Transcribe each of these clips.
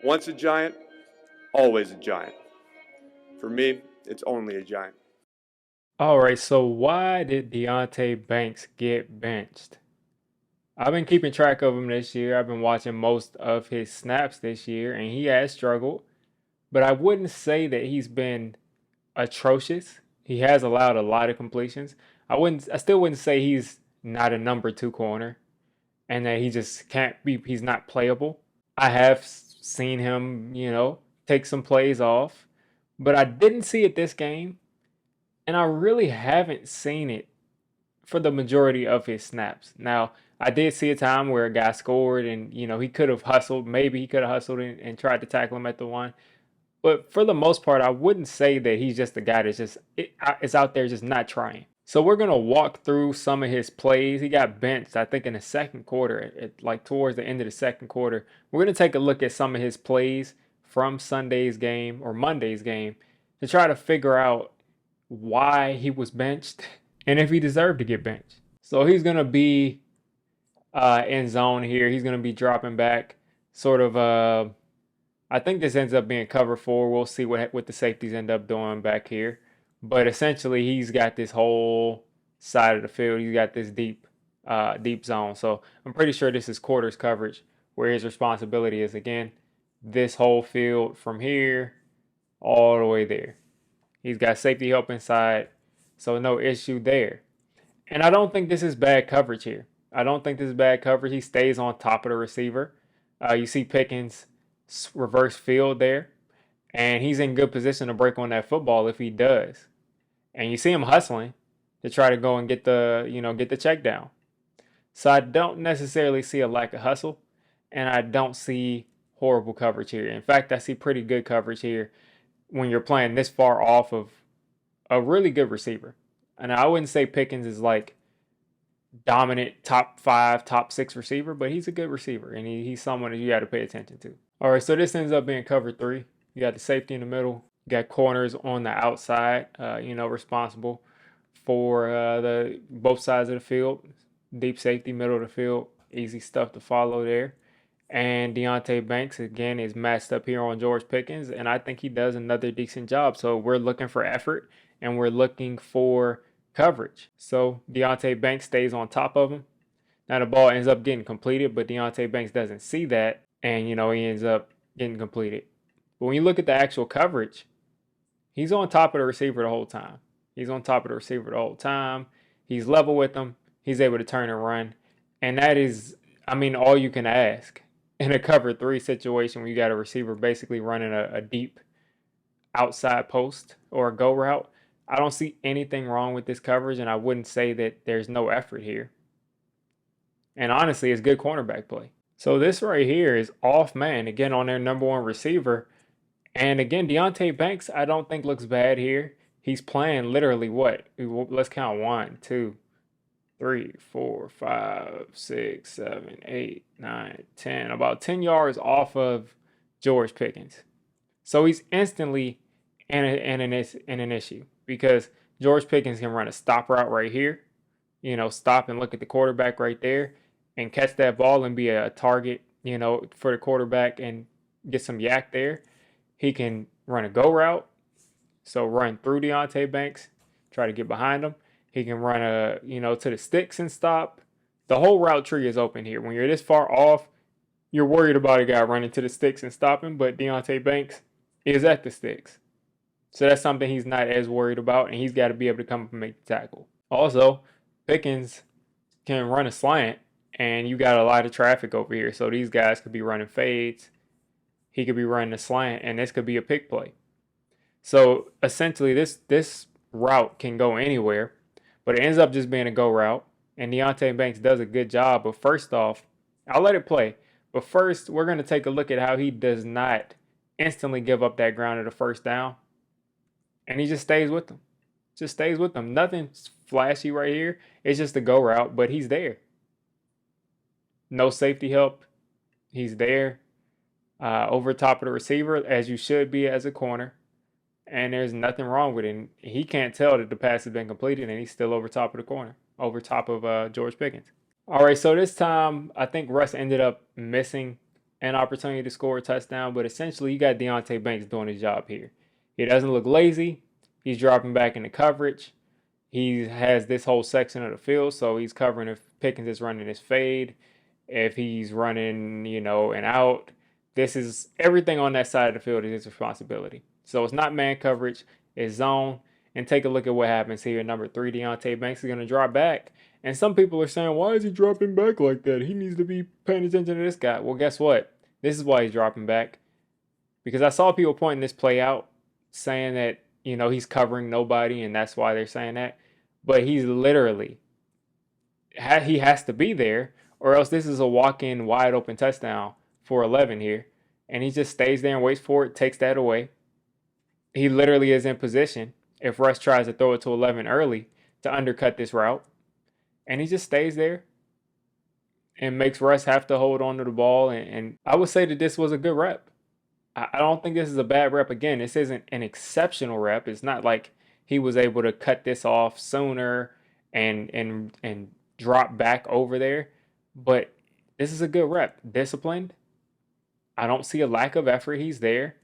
Once a giant, always a giant. For me, it's only a giant. All right, so why did Deonte Banks get benched? I've been keeping track of him this year. I've been watching most of his snaps this year, and he has struggled. But I wouldn't say that he's been atrocious. He has allowed a lot of completions. I still wouldn't say he's not a number two corner and that he just can't be, he's not playable. I have seen him, take some plays off, but I didn't see it this game, and I really haven't seen it for the majority of his snaps. Now, I did see a time where a guy scored and, he could have hustled. Maybe he could have hustled and tried to tackle him at the one. But for the most part, I wouldn't say that he's just a guy that's is out there just not trying. So we're gonna walk through some of his plays. He got benched, I think, in the second quarter, like towards the end of the second quarter. We're gonna take a look at some of his plays from Sunday's game or Monday's game to try to figure out why he was benched and if he deserved to get benched. So he's gonna be in zone here. He's gonna be dropping back, sort of. I think this ends up being cover four. We'll see what the safeties end up doing back here. But essentially, he's got this whole side of the field. He's got this deep zone. So I'm pretty sure this is quarters coverage, where his responsibility is again this whole field from here all the way there. He's got safety help inside, so no issue there. And I don't think this is bad coverage here. I don't think this is bad coverage. He stays on top of the receiver. You see Pickens reverse field there, and he's in good position to break on that football if he does. And you see him hustling to try to go and get the check down. So I don't necessarily see a lack of hustle, and I don't see horrible coverage here. In fact, I see pretty good coverage here when you're playing this far off of a really good receiver. And I wouldn't say Pickens is like dominant top five, top six receiver, but he's a good receiver, and he's someone that you got to pay attention to. All right, so this ends up being cover three. You got the safety in the middle. You got corners on the outside, responsible for the both sides of the field. Deep safety, middle of the field. Easy stuff to follow there. And Deonte Banks, again, is matched up here on George Pickens, and I think he does another decent job. So we're looking for effort, and we're looking for coverage. So Deonte Banks stays on top of him. Now the ball ends up getting completed, but Deonte Banks doesn't see that, and he ends up getting completed. But when you look at the actual coverage, he's on top of the receiver the whole time. He's on top of the receiver the whole time. He's level with him. He's able to turn and run. And that is, all you can ask in a cover three situation when you got a receiver basically running a deep outside post or a go route. I don't see anything wrong with this coverage, and I wouldn't say that there's no effort here. And honestly, it's good cornerback play. So this right here is off man, again, on their number one receiver. And again, Deonte Banks, I don't think looks bad here. He's playing literally what? Let's count 1, 2, 3, 4, 5, 6, 7, 8, 9, 10. About 10 yards off of George Pickens. So he's instantly in an issue because George Pickens can run a stop route right here. Stop and look at the quarterback right there and catch that ball and be a target, for the quarterback and get some yak there. He can run a go route, so run through Deonte Banks, try to get behind him. He can run to the sticks and stop. The whole route tree is open here. When you're this far off, you're worried about a guy running to the sticks and stopping, but Deonte Banks is at the sticks. So that's something he's not as worried about, and he's got to be able to come up and make the tackle. Also, Pickens can run a slant, and you got a lot of traffic over here. So these guys could be running fades. He could be running a slant, and this could be a pick play. So essentially, this route can go anywhere, but it ends up just being a go route. And Deonte Banks does a good job. But first off, I'll let it play. But first, we're going to take a look at how he does not instantly give up that ground at a first down. And he just stays with them. Just stays with them. Nothing flashy right here. It's just a go route, but he's there. No safety help. He's there. Over top of the receiver, as you should be as a corner. And there's nothing wrong with it. And he can't tell that the pass has been completed, and he's still over top of the corner. Over top of George Pickens. All right, so this time, I think Russ ended up missing an opportunity to score a touchdown, but essentially you got Deonte Banks doing his job here. He doesn't look lazy. He's dropping back into coverage. He has this whole section of the field, so he's covering if Pickens is running his fade, if he's running, an out. This is everything on that side of the field is his responsibility. So it's not man coverage, it's zone. And take a look at what happens here. Number 3, Deonte Banks is going to drop back. And some people are saying, why is he dropping back like that? He needs to be paying attention to this guy. Well, guess what? This is why he's dropping back. Because I saw people pointing this play out, saying that, he's covering nobody, and that's why they're saying that. But he's literally, he has to be there, or else this is a walk-in wide open touchdown for 11 here. And he just stays there and waits for it, takes that away. He literally is in position if Russ tries to throw it to 11 early to undercut this route. And he just stays there and makes Russ have to hold on to the ball. And I would say that this was a good rep. I don't think this is a bad rep. Again, this isn't an exceptional rep. It's not like he was able to cut this off sooner and drop back over there. But this is a good rep. Disciplined. I don't see a lack of effort. He's there.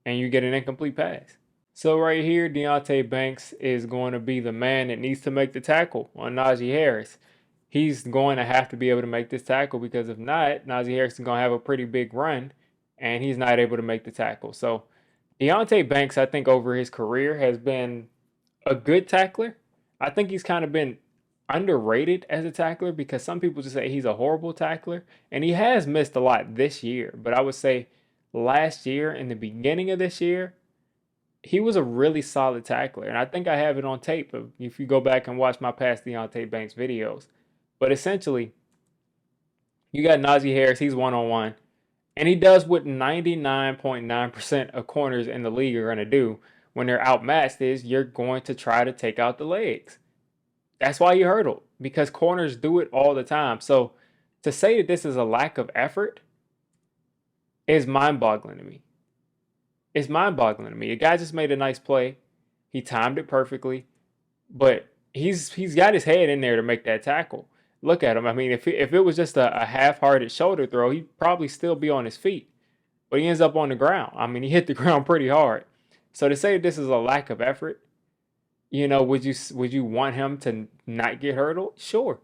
And you get an incomplete pass. So right here, Deonte Banks is going to be the man that needs to make the tackle on Najee Harris. He's going to have to be able to make this tackle, because if not, Najee Harris is going to have a pretty big run, and he's not able to make the tackle. So Deonte Banks, I think over his career, has been a good tackler. I think he's kind of been underrated as a tackler, because some people just say he's a horrible tackler, and he has missed a lot this year. But I would say last year and the beginning of this year, he was a really solid tackler. And I think I have it on tape if you go back and watch my past Deonte Banks videos. But essentially, you got Najee Harris, he's one-on-one. And he does what 99.9% of corners in the league are going to do when they're outmatched, is you're going to try to take out the legs. That's why he hurdled, because corners do it all the time. So to say that this is a lack of effort is mind-boggling to me. It's mind-boggling to me. The guy just made a nice play. He timed it perfectly, but he's got his head in there to make that tackle. Look at him. I mean, if it was just a half-hearted shoulder throw, he'd probably still be on his feet. But he ends up on the ground. I mean, he hit the ground pretty hard. So to say this is a lack of effort, would you want him to not get hurdled? Sure.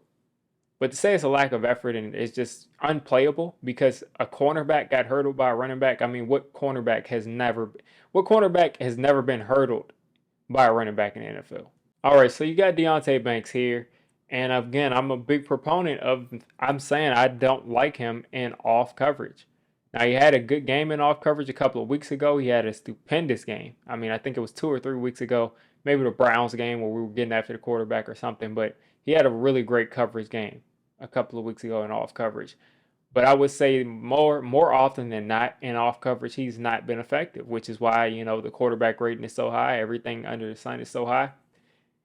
But to say it's a lack of effort and it's just unplayable because a cornerback got hurdled by a running back, I mean, what cornerback has never been hurdled by a running back in the NFL? All right, so you got Deonte Banks here. And again, I'm a big proponent I'm saying I don't like him in off coverage. Now, he had a good game in off coverage a couple of weeks ago. He had a stupendous game. I mean, I think it was 2 or 3 weeks ago, maybe the Browns game where we were getting after the quarterback or something. But he had a really great coverage game a couple of weeks ago in off coverage. But I would say more often than not in off coverage, he's not been effective, which is why, the quarterback rating is so high. Everything under the sun is so high.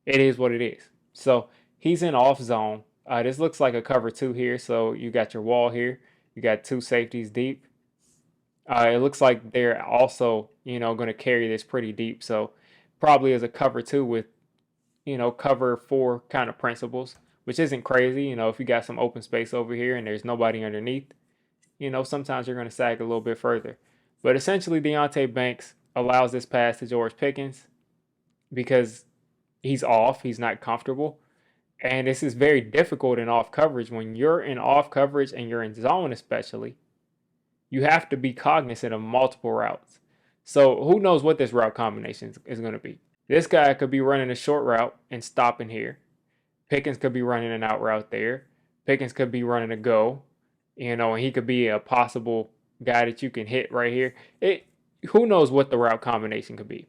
It is what it is. So he's in off zone. This looks like a cover 2 here. So you got your wall here. You got 2 safeties deep. It looks like they're also, going to carry this pretty deep. So probably as a cover 2 with, cover 4 kind of principles, which isn't crazy. If you got some open space over here and there's nobody underneath, sometimes you're going to sag a little bit further. But essentially, Deonte Banks allows this pass to George Pickens because he's off. He's not comfortable. And this is very difficult in off coverage. When you're in off coverage and you're in zone especially, you have to be cognizant of multiple routes. So who knows what this route combination is going to be. This guy could be running a short route and stopping here. Pickens could be running an out route there. Pickens could be running a go, and he could be a possible guy that you can hit right here. Who knows what the route combination could be.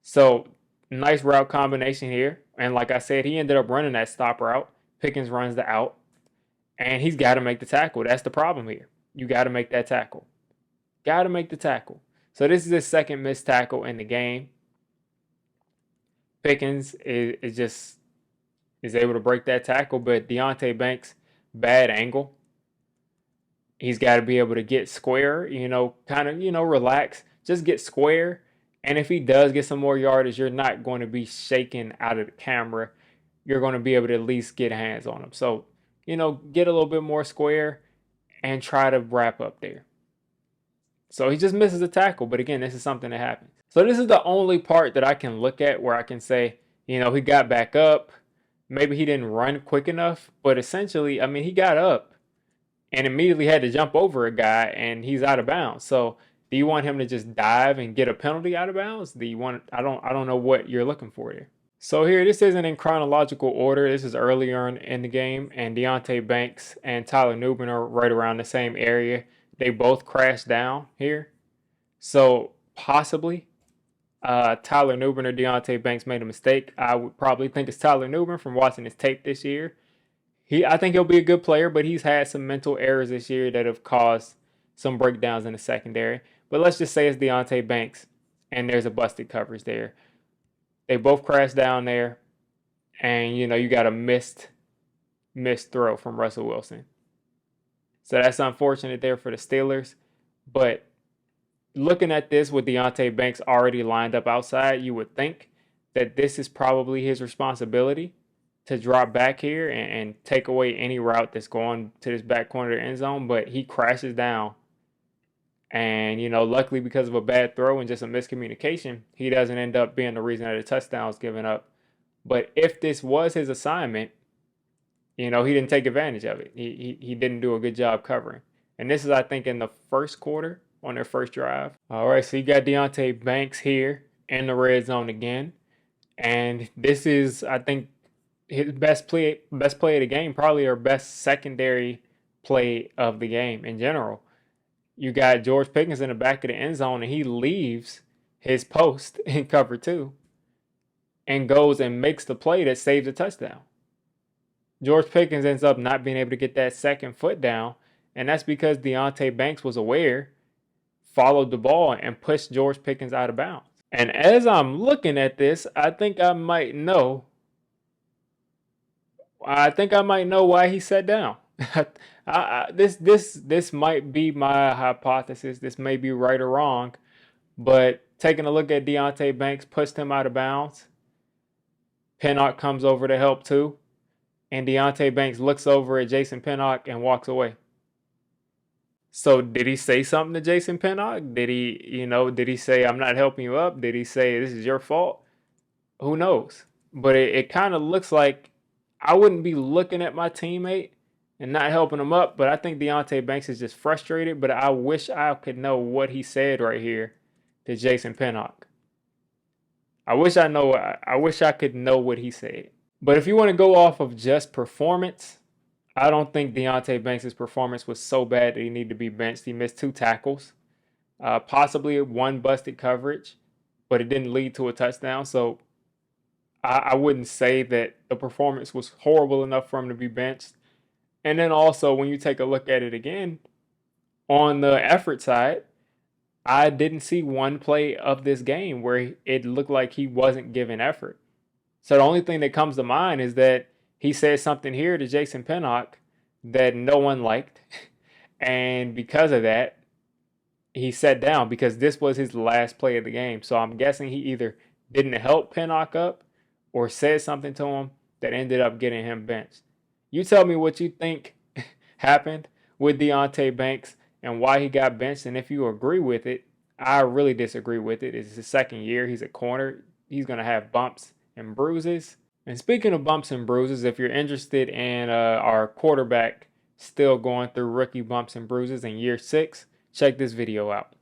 So nice route combination here. And like I said, he ended up running that stop route. Pickens runs the out. And he's got to make the tackle. That's the problem here. You got to make that tackle. Got to make the tackle. So this is his second missed tackle in the game. Pickens is able to break that tackle, but Deonte Banks, bad angle. He's got to be able to get square, kind of, relax. Just get square. And if he does get some more yardage, you're not going to be shaken out of the camera. You're going to be able to at least get hands on him. So get a little bit more square and try to wrap up there. So he just misses a tackle. But again, this is something that happens. So this is the only part that I can look at where I can say, he got back up. Maybe he didn't run quick enough, but essentially, I mean, he got up and immediately had to jump over a guy and he's out of bounds. So do you want him to just dive and get a penalty out of bounds? Do you want, I don't know what you're looking for here. So here, this isn't in chronological order. This is earlier in the game, and Deonte Banks and Tyler Nubin are right around the same area. They both crashed down here. So possibly Tyler Nubin or Deonte Banks made a mistake. I would probably think it's Tyler Nubin from watching his tape this year. I think he'll be a good player, but he's had some mental errors this year that have caused some breakdowns in the secondary. But let's just say it's Deonte Banks, and there's a busted coverage there. They both crashed down there, and you got a missed throw from Russell Wilson. So that's unfortunate there for the Steelers. But looking at this with Deonte Banks already lined up outside, you would think that this is probably his responsibility to drop back here and take away any route that's going to this back corner of the end zone. But he crashes down. And, luckily because of a bad throw and just a miscommunication, he doesn't end up being the reason that a touchdown was given up. But if this was his assignment, he didn't take advantage of it. He didn't do a good job covering. And this is, I think, in the first quarter on their first drive. All right, so you got Deonte Banks here in the red zone again. And this is, I think, his best play of the game, probably our best secondary play of the game in general. You got George Pickens in the back of the end zone, and he leaves his post in cover 2 and goes and makes the play that saves a touchdown. George Pickens ends up not being able to get that second foot down, and that's because Deonte Banks was aware, followed the ball, and pushed George Pickens out of bounds. And as I'm looking at this, I think I might know why he sat down. This might be my hypothesis. This may be right or wrong, but taking a look at Deonte Banks pushed him out of bounds. Pinnock comes over to help too, and Deonte Banks looks over at Jason Pinnock and walks away. So did he say something to Jason Pinnock? Did he say, I'm not helping you up? Did he say, this is your fault? Who knows? But it kind of looks like I wouldn't be looking at my teammate and not helping him up, but I think Deonte Banks is just frustrated, but I wish I could know what he said right here to Jason Pinnock. I wish I could know what he said. But if you want to go off of just performance, I don't think Deonte Banks' performance was so bad that he needed to be benched. He missed 2 tackles, possibly 1 busted coverage, but it didn't lead to a touchdown. So I wouldn't say that the performance was horrible enough for him to be benched. And then also, when you take a look at it again, on the effort side, I didn't see one play of this game where it looked like he wasn't giving effort. So the only thing that comes to mind is that he said something here to Jason Pinnock that no one liked. And because of that, he sat down because this was his last play of the game. So I'm guessing he either didn't help Pinnock up or said something to him that ended up getting him benched. You tell me what you think happened with Deonte Banks and why he got benched. And if you agree with it, I really disagree with it. It's his second year. He's a corner. He's going to have bumps and bruises. And speaking of bumps and bruises, if you're interested in our quarterback still going through rookie bumps and bruises in year 6, check this video out.